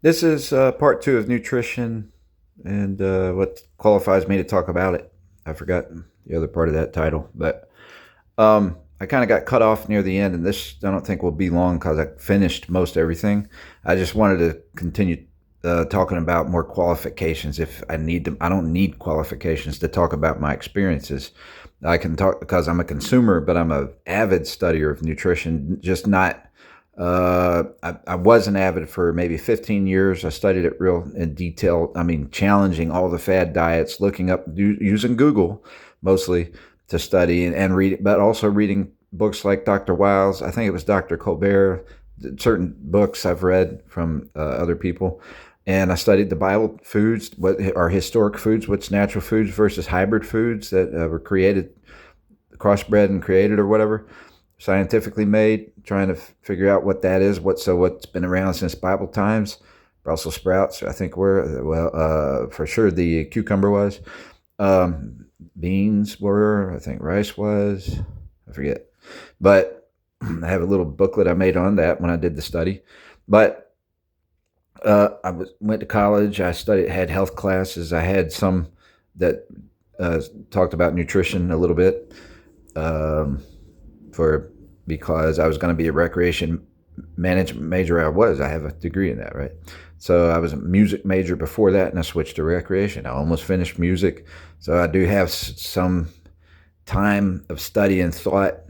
This is part two of nutrition and what qualifies me to talk about it. I forgot the other part of that title, but I kind of got cut off near the end, and this I don't think will be long because I finished most everything. I just wanted to continue talking about more qualifications if I need them. I don't need qualifications to talk about my experiences. I can talk because I'm a consumer, but I'm a avid studier of nutrition, just not I was an avid for maybe 15 years. I studied it real in detail. I mean, challenging all the fad diets, looking up, using Google mostly to study and read, but also reading books like Dr. Wiles. I think it was Dr. Colbert, certain books I've read from other people. And I studied the Bible foods, what are historic foods, what's natural foods versus hybrid foods that were created, crossbred and created or whatever, scientifically made, trying to figure out what that is. What's been around since Bible times. Brussels sprouts, I think were, for sure the cucumber was. Beans were, I think rice was, I forget. But I have a little booklet I made on that when I did the study. But went to college. I studied, had health classes. I had some that talked about nutrition a little bit. Um, for because I was going to be a recreation management major. I have a degree in that, right? So I was a music major before that, and I switched to recreation. I almost finished music, so I do have some time of study and thought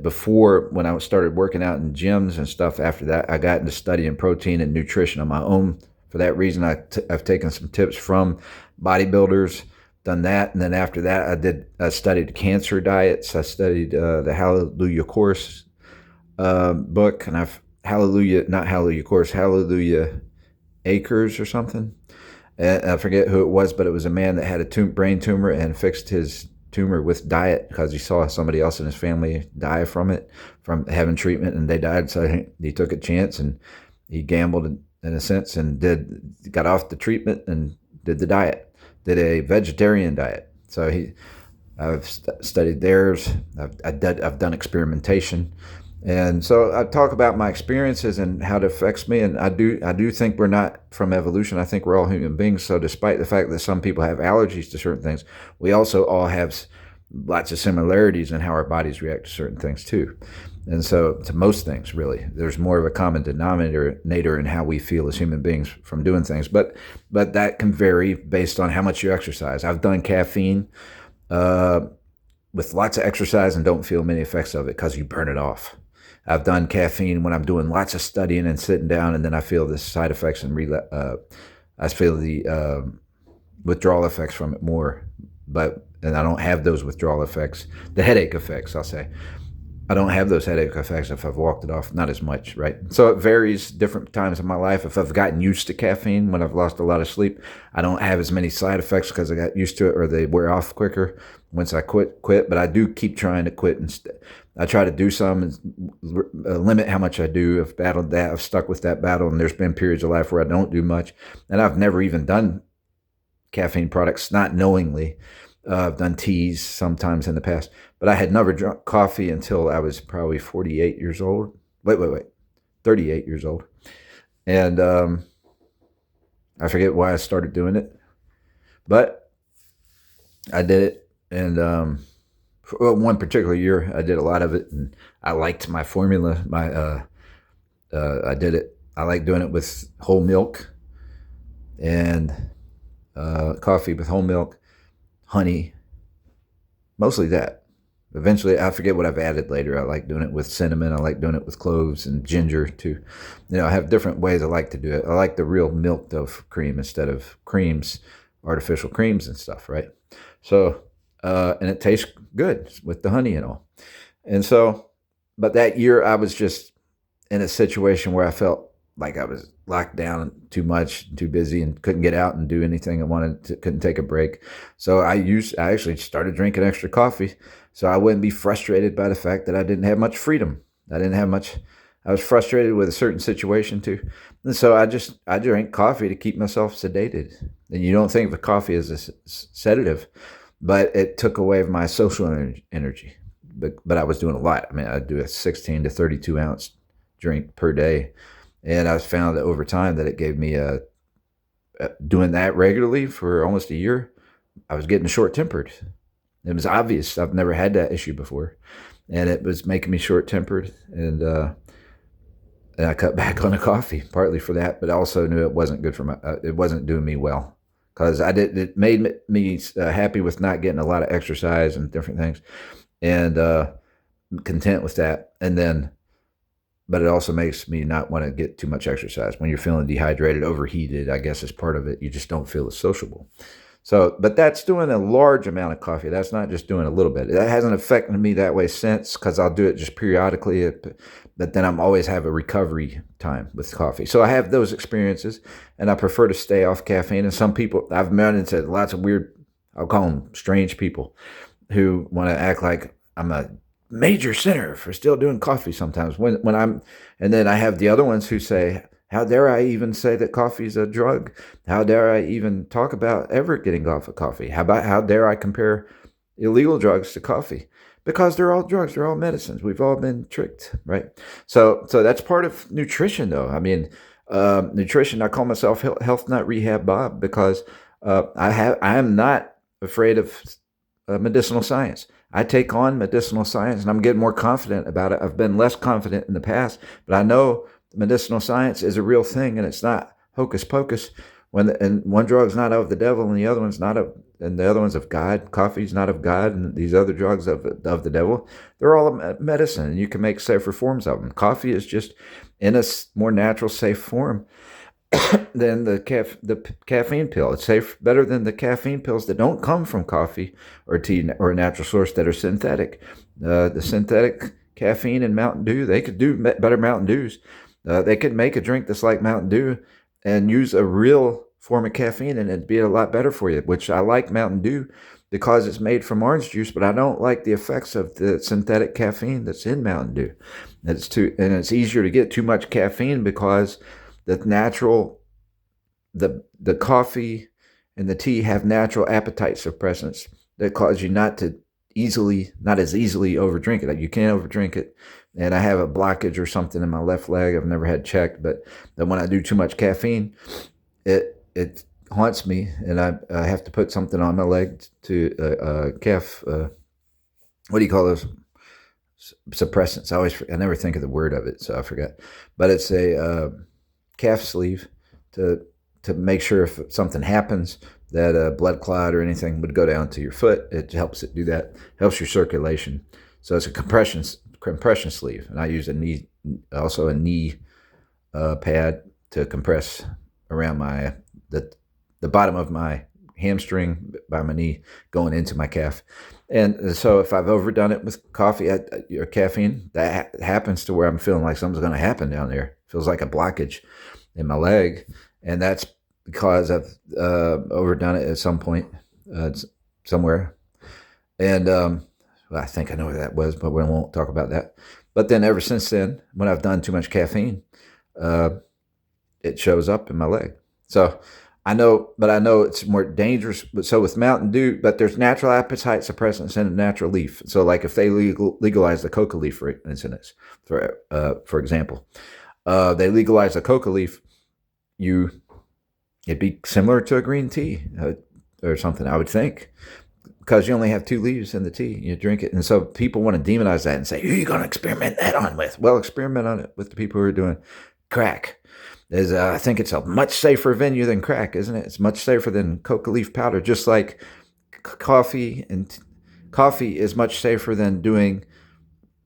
before when I started working out in gyms and stuff. After that, I got into studying protein and nutrition on my own. For that reason, I've taken some tips from bodybuilders, done that, and then after that, I studied cancer diets. I studied the Hallelujah Course book, and I've Hallelujah, not Hallelujah Course, Hallelujah Acres or something. And I forget who it was, but it was a man that had a brain tumor and fixed his tumor with diet because he saw somebody else in his family die from it, from having treatment, and they died. So he took a chance and he gambled in a sense and got off the treatment and did the diet, did a vegetarian diet. So I've studied theirs. I've done experimentation, and so I talk about my experiences and how it affects me. And I do think we're not from evolution. I think we're all human beings. So despite the fact that some people have allergies to certain things, we also all have lots of similarities in how our bodies react to certain things too. And so to most things, really, there's more of a common denominator in how we feel as human beings from doing things. But that can vary based on how much you exercise. I've done caffeine uh, with lots of exercise and don't feel many effects of it because you burn it off. I've done caffeine when I'm doing lots of studying and sitting down, and then I feel the side effects and I feel the withdrawal effects from it more. And I don't have those withdrawal effects, the headache effects, I'll say. I don't have those headache effects if I've walked it off, not as much, right? So it varies different times in my life. If I've gotten used to caffeine when I've lost a lot of sleep, I don't have as many side effects because I got used to it, or they wear off quicker once I quit. But I do keep trying to quit, and I try to do some and limit how much I do. I've battled that. I've stuck with that battle, and there's been periods of life where I don't do much, and I've never even done caffeine products, not knowingly. I've done teas sometimes in the past, but I had never drunk coffee until I was probably 48 years old. Wait, 38 years old. And I forget why I started doing it, but I did it. And for one particular year, I did a lot of it, and I liked my formula. I did it. I like doing it with whole milk and coffee with whole milk, honey, mostly that. Eventually, I forget what I've added later. I like doing it with cinnamon. I like doing it with cloves and ginger too. I have different ways I like to do it. I like the real milk though for cream instead of creams, artificial creams and stuff, right? So, and it tastes good with the honey and all. And so, but that year I was just in a situation where I felt like I was locked down too much, too busy, and couldn't get out and do anything I wanted to, couldn't take a break. So I actually started drinking extra coffee so I wouldn't be frustrated by the fact that I didn't have much freedom. I didn't have much. I was frustrated with a certain situation too. And so I drank coffee to keep myself sedated. And you don't think of coffee as a sedative, but it took away my social energy. But I was doing a lot. I mean, I'd do a 16 to 32 ounce drink per day, And I found that over time that it gave me doing that regularly for almost a year, I was getting short tempered. It was obvious. I've never had that issue before, and it was making me short tempered. And I cut back on the coffee, partly for that, but I also knew it wasn't good for my. It wasn't doing me well because I did. It made me happy with not getting a lot of exercise and different things, and content with that. And then, but it also makes me not want to get too much exercise. When you're feeling dehydrated, overheated, I guess is part of it. You just don't feel as sociable. So, but that's doing a large amount of coffee. That's not just doing a little bit. That hasn't affected me that way since, because I'll do it just periodically. But then I'm always have a recovery time with coffee. So I have those experiences, and I prefer to stay off caffeine. And some people I've met into lots of weird, I'll call them strange people, who want to act like I'm a major sinner for still doing coffee sometimes. And then I have the other ones who say, how dare I even say that coffee is a drug? How dare I even talk about ever getting off of coffee? How dare I compare illegal drugs to coffee? Because they're all drugs, they're all medicines. We've all been tricked, right? So that's part of nutrition, though. I mean, nutrition. I call myself Health Nut Rehab Bob because I am not afraid of medicinal science. I take on medicinal science, and I'm getting more confident about it. I've been less confident in the past, but I know medicinal science is a real thing, and it's not hocus pocus. And one drug's not of the devil, and the other one's not of, and the other one's of God. Coffee's not of God, and these other drugs of the devil. They're all medicine, and you can make safer forms of them. Coffee is just in a more natural, safe form than the caffeine pill. It's safe, better than the caffeine pills that don't come from coffee or tea or a natural source that are synthetic. The synthetic caffeine in Mountain Dew, they could do better Mountain Dews. They could make a drink that's like Mountain Dew and use a real form of caffeine, and it'd be a lot better for you, which I like Mountain Dew because it's made from orange juice, but I don't like the effects of the synthetic caffeine that's in Mountain Dew. And it's easier to get too much caffeine because the coffee and the tea have natural appetite suppressants that cause you not as easily overdrink it. Like you can't overdrink it. And I have a blockage or something in my left leg. I've never had checked, but then when I do too much caffeine, it haunts me, and I have to put something on my leg to calf. What do you call those? Suppressants. I never think of the word of it, so I forgot. But it's a calf sleeve to make sure if something happens that a blood clot or anything would go down to your foot. It helps it do that. Helps your circulation. So it's a compression sleeve, and I use a knee pad to compress around the bottom of my hamstring by my knee going into my calf. And so if I've overdone it with coffee or caffeine, that happens to where I'm feeling like something's going to happen down there. It feels like a blockage in my leg, and that's because I've overdone it at some point somewhere. And I think I know where that was, but we won't talk about that. But then ever since then, when I've done too much caffeine, it shows up in my leg. So I know it's more dangerous. So with Mountain Dew, but there's natural appetite suppressants in a natural leaf. So like if they legalize the coca leaf, for instance, for example, they legalize the coca leaf, it'd be similar to a green tea or something, I would think, because you only have 2 leaves in the tea. You drink it. And so people want to demonize that and say, who are you going to experiment that on with? Well, experiment on it with the people who are doing crack. I think it's a much safer venue than crack, isn't it? It's much safer than coca leaf powder, just like coffee, and coffee is much safer than doing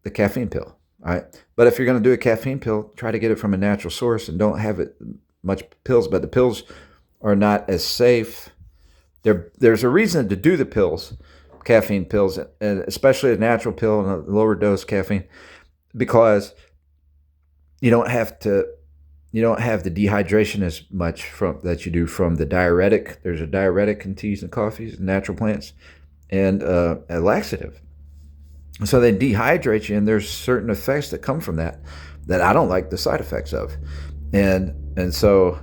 the caffeine pill. All right. But if you're going to do a caffeine pill, try to get it from a natural source and don't have it much pills. But the pills are not as safe. There's a reason to do the pills, caffeine pills, and especially a natural pill and a lower dose caffeine, because you don't have the dehydration as much that you do from the diuretic. There's a diuretic in teas and coffees, natural plants, and a laxative. So they dehydrate you, and there's certain effects that come from that I don't like the side effects of, and so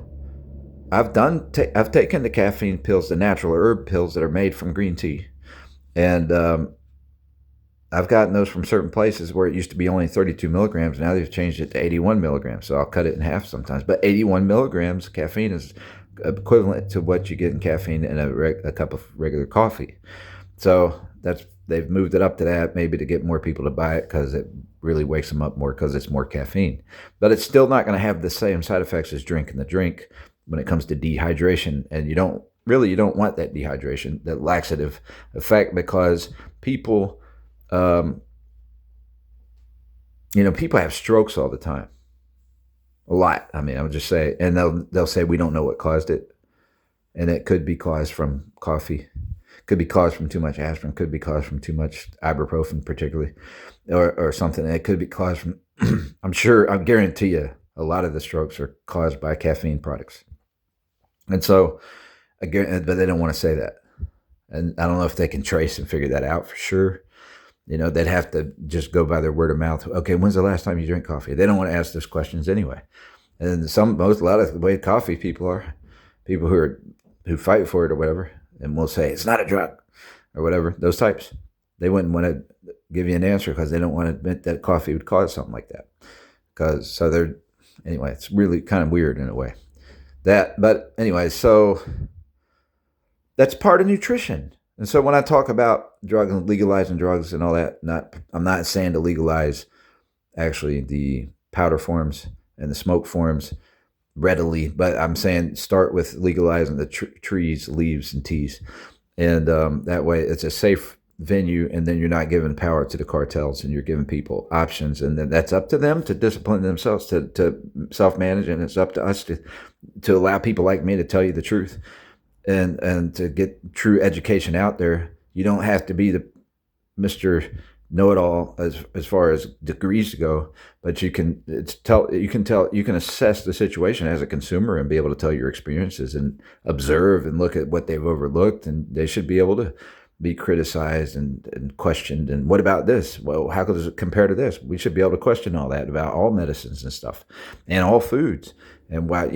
I've taken the caffeine pills, the natural herb pills that are made from green tea, and I've gotten those from certain places where it used to be only 32 milligrams. Now they've changed it to 81 milligrams. So I'll cut it in half sometimes. But 81 milligrams caffeine is equivalent to what you get in caffeine in a cup of regular coffee. So they've moved it up to that, maybe to get more people to buy it because it really wakes them up more because it's more caffeine. But it's still not going to have the same side effects as drinking the drink when it comes to dehydration. And you don't want that dehydration, that laxative effect, because people, people have strokes all the time. A lot. I mean, I would just say, and they'll say we don't know what caused it, and it could be caused from coffee, could be caused from too much aspirin, could be caused from too much ibuprofen, particularly, or something. It could be caused from. I guarantee you, a lot of the strokes are caused by caffeine products, and so, but they don't want to say that, and I don't know if they can trace and figure that out for sure. They'd have to just go by their word of mouth. Okay, when's the last time you drank coffee? They don't want to ask those questions anyway. And a lot of the way coffee people are, people who fight for it or whatever, and will say it's not a drug or whatever. Those types, they wouldn't want to give you an answer because they don't want to admit that coffee would cause something like that. Anyway, it's really kind of weird in a way. But anyway, so that's part of nutrition. And so when I talk about legalizing drugs and all that, I'm not saying to legalize actually the powder forms and the smoke forms readily, but I'm saying start with legalizing the trees, leaves, and teas. And that way it's a safe venue, and then you're not giving power to the cartels, and you're giving people options. And then that's up to them to discipline themselves, to self-manage, and it's up to us to allow people like me to tell you the truth. And to get true education out there. You don't have to be the Mr. Know-it-all as far as degrees go, but you can assess the situation as a consumer and be able to tell your experiences and observe and look at what they've overlooked, and they should be able to be criticized and questioned. And what about this? Well, how does it compare to this? We should be able to question all that about all medicines and stuff and all foods. And why,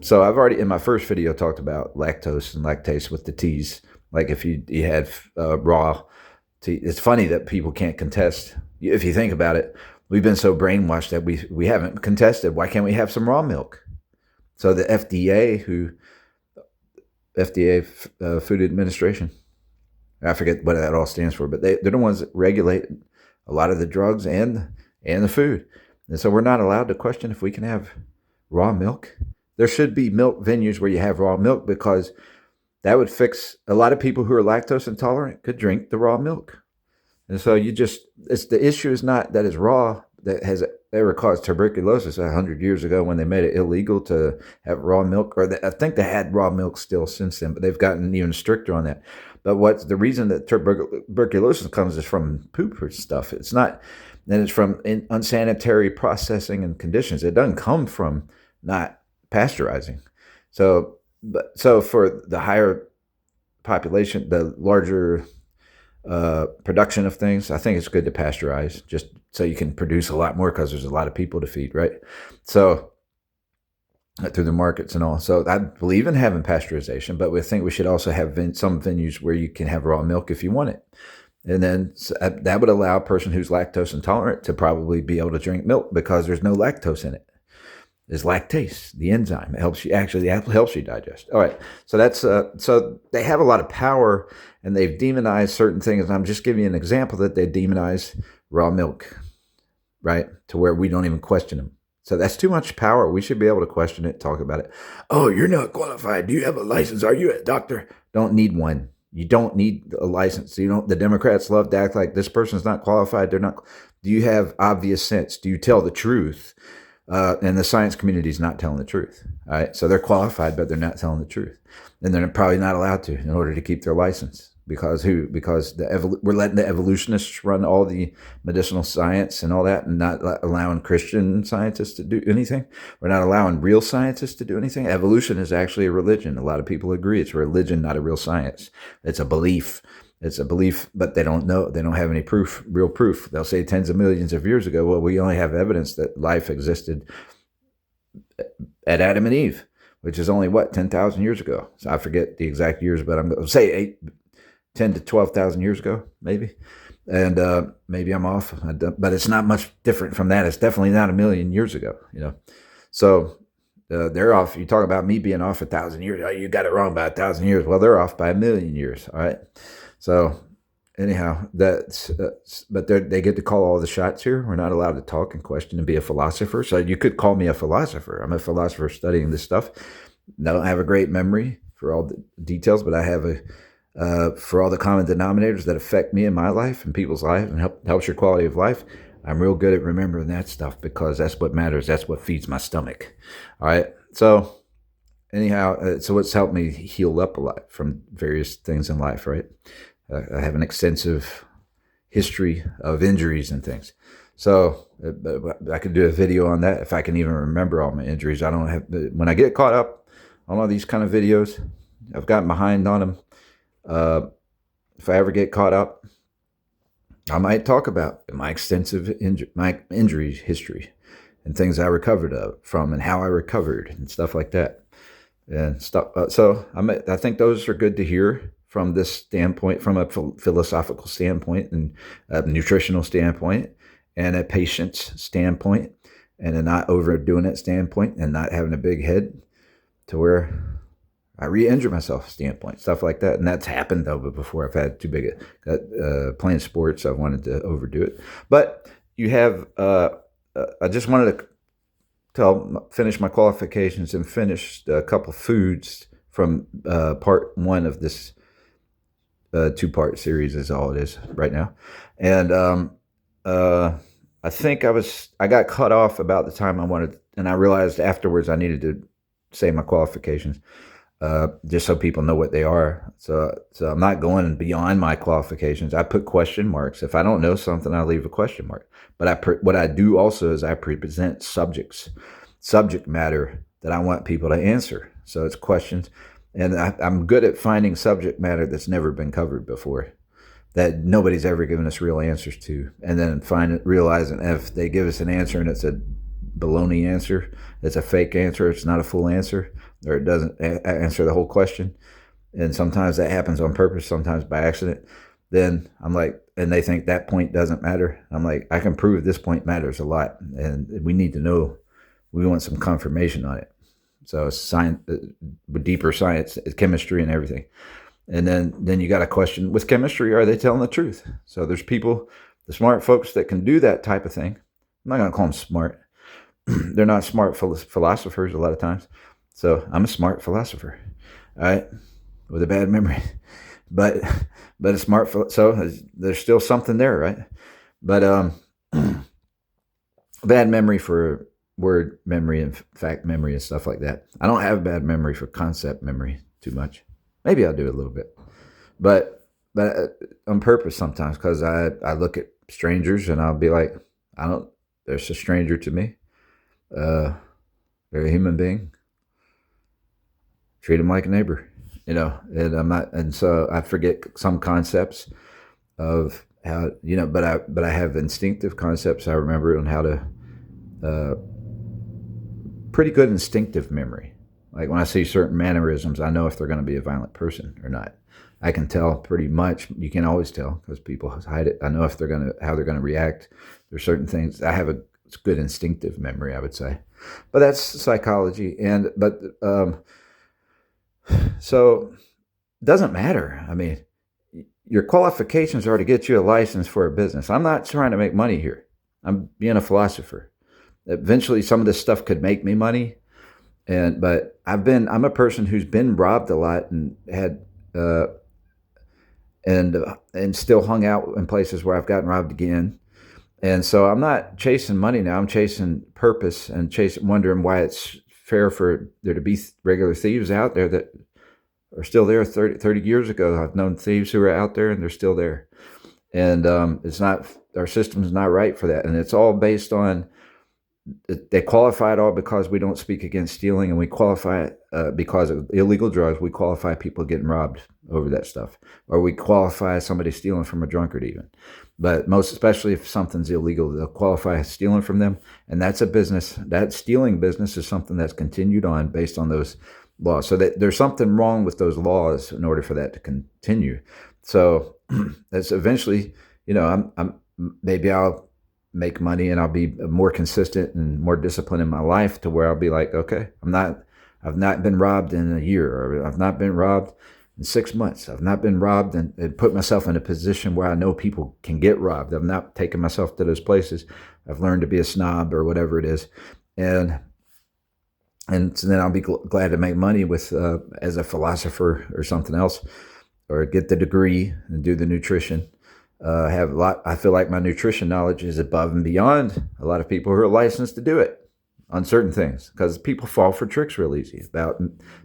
so I've already in my first video talked about lactose and lactase with the teas. Like if you had raw tea, it's funny that people can't contest. If you think about it, we've been so brainwashed that we haven't contested. Why can't we have some raw milk? So the FDA, Food Administration, I forget what that all stands for, but they're the ones that regulate a lot of the drugs and the food. And so we're not allowed to question if we can have raw milk. There should be milk venues where you have raw milk, because that would fix a lot of people who are lactose intolerant could drink the raw milk. And so the issue is not that it's raw that has ever caused tuberculosis 100 years ago when they made it illegal to have raw milk, I think they had raw milk still since then, but they've gotten even stricter on that. But what's the reason that tuberculosis comes is from poop or stuff. It's not, then it's from unsanitary processing and conditions. It doesn't come from not pasteurizing. So for the higher population, the larger production of things, I think it's good to pasteurize, just so you can produce a lot more, because there's a lot of people to feed, right? So through the markets and all. So I believe in having pasteurization, but we think we should also have some venues where you can have raw milk if you want it. And then that would allow a person who's lactose intolerant to probably be able to drink milk, because there's no lactose in it. There's lactase, the enzyme. It helps you digest. All right. So that's so they have a lot of power, and they've demonized certain things. And I'm just giving you an example that they demonize raw milk, right? To where we don't even question them. So that's too much power. We should be able to question it, talk about it. Oh, you're not qualified. Do you have a license? Are you a doctor? Don't need one. You don't need a license. The Democrats love to act like this person's not qualified. They're not. Do you have obvious sense? Do you tell the truth? And the science community is not telling the truth. All right. So they're qualified, but they're not telling the truth. And they're probably not allowed to in order to keep their license. Because we're letting the evolutionists run all the medicinal science and all that, and not allowing Christian scientists to do anything. We're not allowing real scientists to do anything. Evolution is actually a religion. A lot of people agree it's a religion, not a real science. It's a belief. It's a belief, but they don't know. They don't have any proof, real proof. They'll say tens of millions of years ago. Well, we only have evidence that life existed at Adam and Eve, which is only 10,000 years ago. So I forget the exact years, but I'm going to say 10 to 12,000 years ago, maybe. And maybe I'm off, but it's not much different from that. It's definitely not a million years ago, So they're off. You talk about me being off 1,000 years. Oh, you got it wrong by 1,000 years. Well, they're off by a million years. All right. So anyhow, but they get to call all the shots here. We're not allowed to talk and question and be a philosopher. So you could call me a philosopher. I'm a philosopher studying this stuff. I don't have a great memory for all the details, but I have for all the common denominators that affect me in my life and people's life and helps your quality of life. I'm real good at remembering that stuff because that's what matters. That's what feeds my stomach. All right. So anyhow, so it's helped me heal up a lot from various things in life, right? I have an extensive history of injuries and things. So I could do a video on that if I can even remember all my injuries. I don't have, when I get caught up on all these kind of videos, I've gotten behind on them. If I ever get caught up, I might talk about my extensive my injury history and things I recovered from and how I recovered and stuff like that and stuff. So I think those are good to hear from this standpoint, from a philosophical standpoint and a nutritional standpoint and a patient's standpoint and a not overdoing it standpoint and not having a big head to where I re-injure myself standpoint, stuff like that. And that's happened though before. I've had too big playing sports. I wanted to overdo it. But you have, I just wanted to finish my qualifications and finish a couple foods from part one of this two-part series is all it is right now. And I think I got cut off about the time I wanted, and I realized afterwards I needed to say my qualifications. Just so people know what they are. So I'm not going beyond my qualifications. I put question marks. If I don't know something, I leave a question mark. But what I do also is I present subject matter that I want people to answer. So it's questions. And I'm good at finding subject matter that's never been covered before, that nobody's ever given us real answers to. And then realizing if they give us an answer and it's a baloney answer, it's a fake answer, it's not a full answer, or it doesn't answer the whole question, and sometimes that happens on purpose, sometimes by accident, then I'm like, and they think that point doesn't matter. I'm like, I can prove this point matters a lot, and we need to know, we want some confirmation on it. So science, with deeper science, chemistry and everything. And then you got a question with chemistry, are they telling the truth? So there's people, the smart folks that can do that type of thing. I'm not going to call them smart. They're not smart philosophers a lot of times. So I'm a smart philosopher, all right, with a bad memory, but a smart. So there's still something there, right? But bad memory for word memory and fact memory and stuff like that. I don't have bad memory for concept memory too much. Maybe I'll do it a little bit, but on purpose sometimes, because I look at strangers and I'll be like, there's a stranger to me. They're a human being. Treat them like a neighbor, and I'm not, and so I forget some concepts of how, but I have instinctive concepts I remember on how to, pretty good instinctive memory. Like when I see certain mannerisms, I know if they're going to be a violent person or not. I can tell pretty much. You can't always tell because people hide it. I know if how they're going to react. There's certain things. I have a good instinctive memory, I would say, but that's psychology. So it doesn't matter. I mean, your qualifications are to get you a license for a business. I'm not trying to make money here. I'm being a philosopher. Eventually some of this stuff could make me money. But I'm a person who's been robbed a lot and had, and still hung out in places where I've gotten robbed again. And so I'm not chasing money now. I'm chasing purpose and wondering why it's fair for there to be regular thieves out there that are still there 30 years ago. I've known thieves who are out there and they're still there. And it's not, our system is not right for that. And it's all based on, they qualify it all because we don't speak against stealing, and we qualify it because of illegal drugs. We qualify people getting robbed over that stuff, or we qualify somebody stealing from a drunkard even. But most especially if something's illegal, they'll qualify stealing from them, and that's a business. That stealing business is something that's continued on based on those laws. So that there's something wrong with those laws in order for that to continue. So that's eventually I'm maybe I'll make money and I'll be more consistent and more disciplined in my life to where I'll be like, okay, I've not been robbed in a year, or I've not been robbed in 6 months. I've not been robbed and put myself in a position where I know people can get robbed. I've not taken myself to those places. I've learned to be a snob or whatever it is. And so then I'll be glad to make money with as a philosopher or something else, or get the degree and do the nutrition. Have a lot. I feel like my nutrition knowledge is above and beyond a lot of people who are licensed to do it on certain things, because people fall for tricks real easy about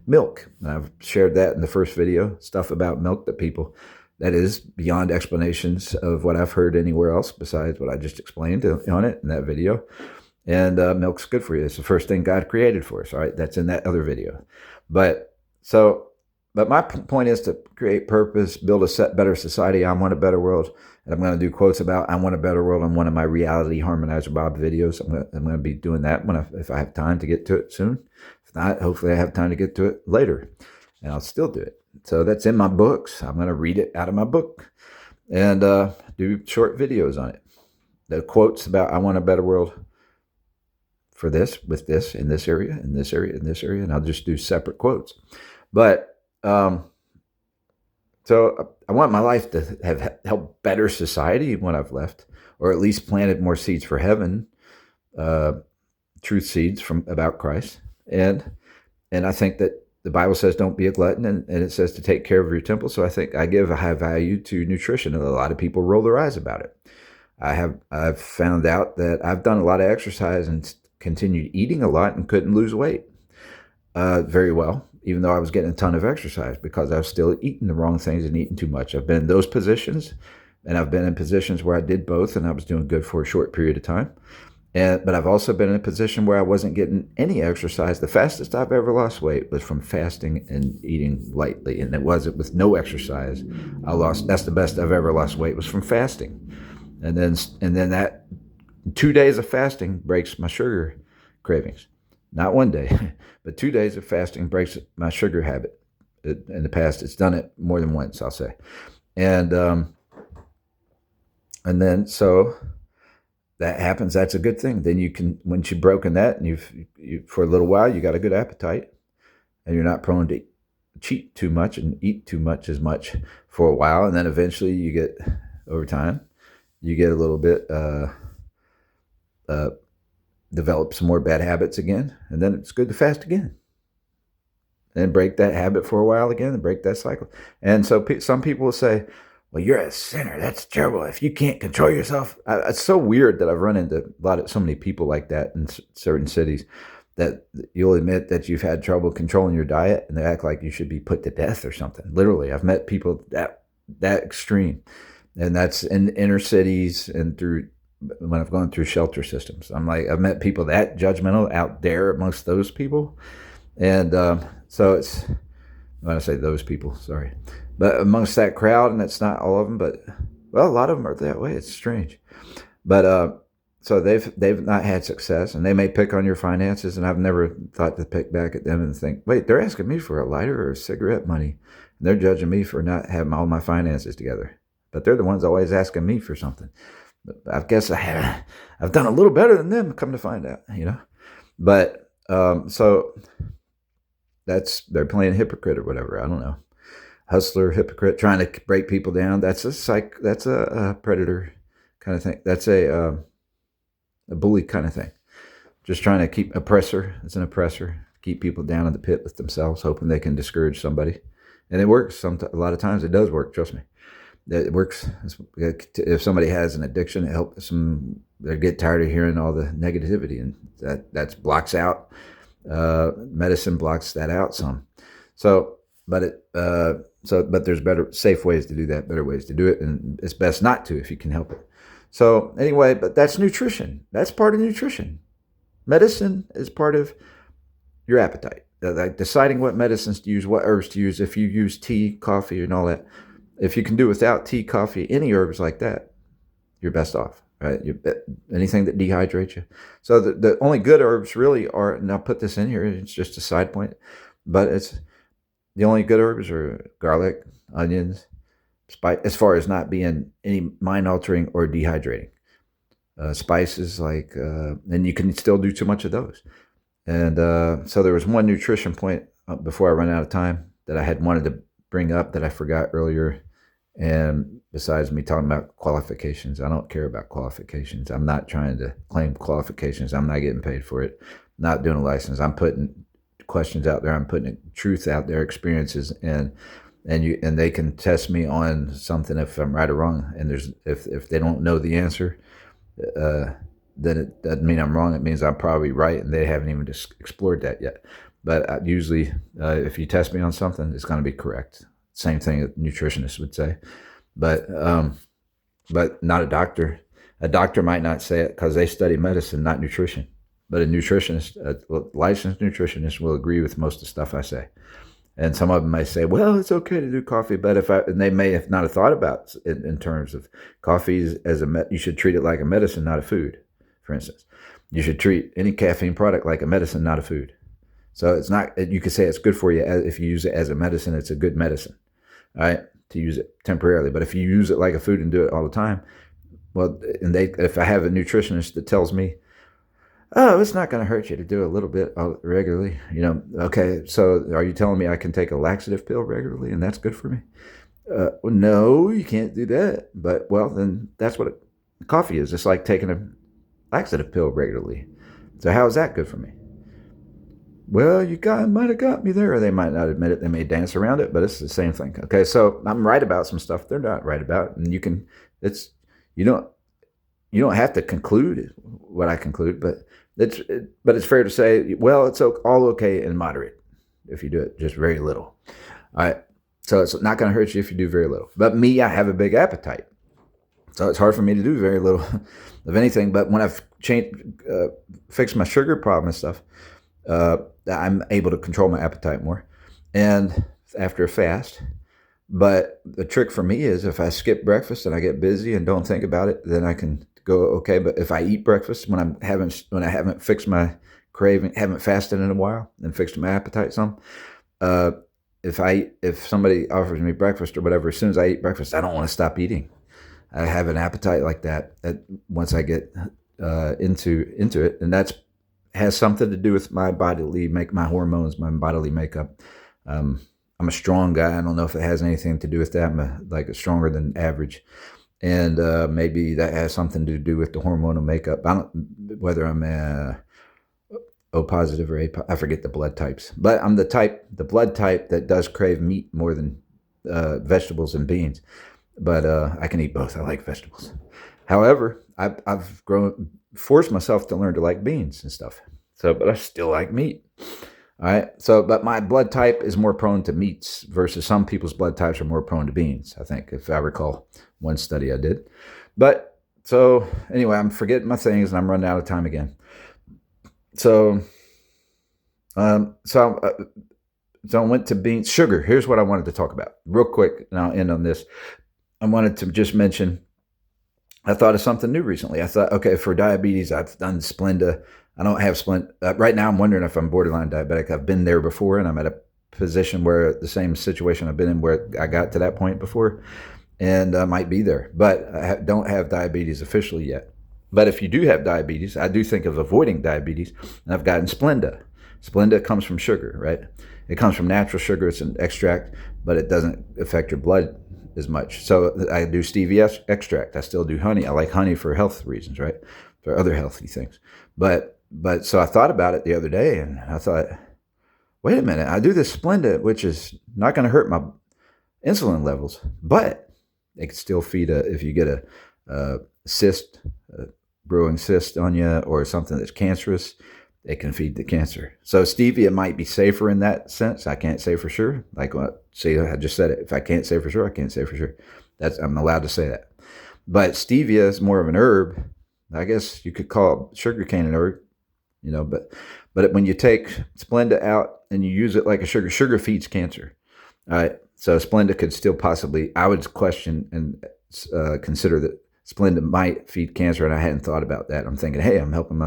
milk. And I've shared that in the first video, stuff about milk that is beyond explanations of what I've heard anywhere else besides what I just explained on it in that video. And milk's good for you. It's the first thing God created for us. All right, that's in that other video. But my point is to create purpose, build a better society. I want a better world, and I'm going to do quotes about I want a better world on one of my reality harmonizer Bob videos. I'm going to be doing that if I have time to get to it soon. If not, hopefully I have time to get to it later, and I'll still do it. So that's in my books. I'm going to read it out of my book and do short videos on it. The quotes about I want a better world for this, with this, in this area, in this area, in this area, and I'll just do separate quotes. But so I want my life to have helped better society when I've left, or at least planted more seeds for heaven, truth seeds about Christ. And I think that the Bible says don't be a glutton, and it says to take care of your temple. So I think I give a high value to nutrition, and a lot of people roll their eyes about it. I've found out that I've done a lot of exercise and continued eating a lot and couldn't lose weight very well, even though I was getting a ton of exercise, because I was still eating the wrong things and eating too much. I've been in those positions, and I've been in positions where I did both, and I was doing good for a short period of time. But I've also been in a position where I wasn't getting any exercise. The fastest I've ever lost weight was from fasting and eating lightly, and it wasn't with no exercise. That's the best I've ever lost weight, was from fasting. And then that 2 days of fasting breaks my sugar cravings. Not 1 day, but 2 days of fasting breaks my sugar habit. In the past, it's done it more than once, I'll say. And then so that happens. That's a good thing. Then you can, once you've broken that, and you for a little while, you got a good appetite, and you're not prone to cheat too much and eat too much as much for a while. And then eventually you get, over time, you get a little bit, develop some more bad habits again, and then it's good to fast again, and break that habit for a while again, and break that cycle. And so some people will say, well, you're a sinner. That's terrible. If you can't control yourself. It's so weird that I've run into so many people like that in certain cities, that you'll admit that you've had trouble controlling your diet, and they act like you should be put to death or something. Literally, I've met people that extreme, and that's in inner cities and when I've gone through shelter systems. I've met people that judgmental out there amongst those people. And so it's, when I say those people, sorry, but amongst that crowd, and it's not all of them, but, well, a lot of them are that way. It's strange. But so they've not had success, and they may pick on your finances, and I've never thought to pick back at them and think, wait, they're asking me for a lighter or a cigarette money, and they're judging me for not having all my finances together. But they're the ones always asking me for something. I guess I've done a little better than them, come to find out, But so they're playing hypocrite or whatever. I don't know, hustler, hypocrite, trying to break people down. That's a predator kind of thing. That's a bully kind of thing. Just trying to keep oppressor. It's an oppressor. Keep people down in the pit with themselves, hoping they can discourage somebody, and it works. A lot of times it does work. Trust me. It works. If somebody has an addiction, it helps them. They get tired of hearing all the negativity, and that blocks out. Medicine blocks that out some. But there's better, safe ways to do that. Better ways to do it, and it's best not to if you can help it. So anyway, but that's nutrition. That's part of nutrition. Medicine is part of your appetite. Like deciding what medicines to use, what herbs to use. If you use tea, coffee, and all that. If you can do without tea, coffee, any herbs like that, you're best off, right? Anything that dehydrates you. So the only good herbs really are, and I'll put this in here, it's just a side point, but it's the only good herbs are garlic, onions, as far as not being any mind altering or dehydrating. Spices and you can still do too much of those. And so there was one nutrition point before I run out of time that I had wanted to bring up that I forgot earlier. And besides me talking about qualifications, I don't care about qualifications. I'm not trying to claim qualifications. I'm not getting paid for it. Not doing a license. I'm putting questions out there. I'm putting truth out there, experiences, and they can test me on something if I'm right or wrong. And if they don't know the answer, then it doesn't mean I'm wrong. It means I'm probably right, and they haven't even explored that yet. But usually, if you test me on something, it's going to be correct. Same thing that nutritionists would say, but not a doctor. A doctor might not say it because they study medicine, not nutrition. But a nutritionist, a licensed nutritionist, will agree with most of the stuff I say. And some of them may say, "Well, it's okay to do coffee," but and they may have not thought about it in terms of coffee you should treat it like a medicine, not a food. For instance, you should treat any caffeine product like a medicine, not a food. So it's not. You could say it's good for you if you use it as a medicine. It's a good medicine. All right, to use it temporarily. But if you use it like a food and do it all the time, well, if I have a nutritionist that tells me, "Oh, it's not going to hurt you to do a little bit regularly," okay, so are you telling me I can take a laxative pill regularly and that's good for me? Well, no, you can't do that. But, well, then that's what coffee is. It's like taking a laxative pill regularly. So how is that good for me? Well, might have got me there, or they might not admit it. They may dance around it, but it's the same thing. Okay, so I'm right about some stuff they're not right about, and you don't have to conclude what I conclude, but it's fair to say, well, it's all okay and moderate if you do it just very little. All right, so it's not going to hurt you if you do very little. But me, I have a big appetite, so it's hard for me to do very little of anything. But when I've fixed my sugar problem and stuff, I'm able to control my appetite more, and after a fast. But the trick for me is if I skip breakfast and I get busy and don't think about it, then I can go okay. But if I eat breakfast when I haven't fixed my craving, haven't fasted in a while and fixed my appetite some, if somebody offers me breakfast or whatever, as soon as I eat breakfast, I don't want to stop eating. I have an appetite like that once I get into it, and that's has something to do with my my hormones, my bodily makeup. I'm a strong guy. I don't know if it has anything to do with that. I'm stronger than average, and maybe that has something to do with the hormonal makeup. I don't whether I'm O positive or A. I forget the blood types, but I'm the blood type that does crave meat more than vegetables and beans. But I can eat both. I like vegetables. However, I've forced myself to learn to like beans and stuff. So, but I still like meat. All right. So, but my blood type is more prone to meats versus some people's blood types are more prone to beans, I think, if I recall one study I did. But so anyway, I'm forgetting my things and I'm running out of time again. So I went to beans. Sugar. Here's what I wanted to talk about real quick, and I'll end on this. I wanted to just mention, I thought of something new recently. I thought, okay, for diabetes, I've done Splenda. I don't have Splenda. Right now, I'm wondering if I'm borderline diabetic. I've been there before, and I'm at a position where the same situation I've been in where I got to that point before, and I might be there. But I don't have diabetes officially yet. But if you do have diabetes, I do think of avoiding diabetes, and I've gotten Splenda. Splenda comes from sugar, right? It comes from natural sugar. It's an extract, but it doesn't affect your blood as much. So I do stevia extract. I still do honey. I like honey for health reasons, right? For other healthy things. But so I thought about it the other day, and I thought, wait a minute, I do this Splenda, which is not going to hurt my insulin levels, but it could still feed if you get a cyst, a growing cyst on you, or something that's cancerous, it can feed the cancer. So stevia might be safer in that sense. I can't say for sure. I just said it. If I can't say for sure, I can't say for sure. I'm allowed to say that. But stevia is more of an herb. I guess you could call sugarcane an herb, but when you take Splenda out and you use it like a sugar feeds cancer. All right. So Splenda could still possibly, I would question and consider that Splenda might feed cancer, and I hadn't thought about that. I'm thinking, hey, I'm helping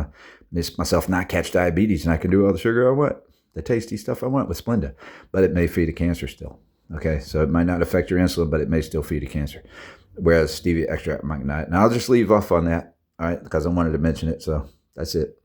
myself not catch diabetes, and I can do all the sugar I want, the tasty stuff I want with Splenda, but it may feed a cancer still. Okay, so it might not affect your insulin, but it may still feed a cancer. Whereas stevia extract might not. And I'll just leave off on that, all right, because I wanted to mention it. So that's it.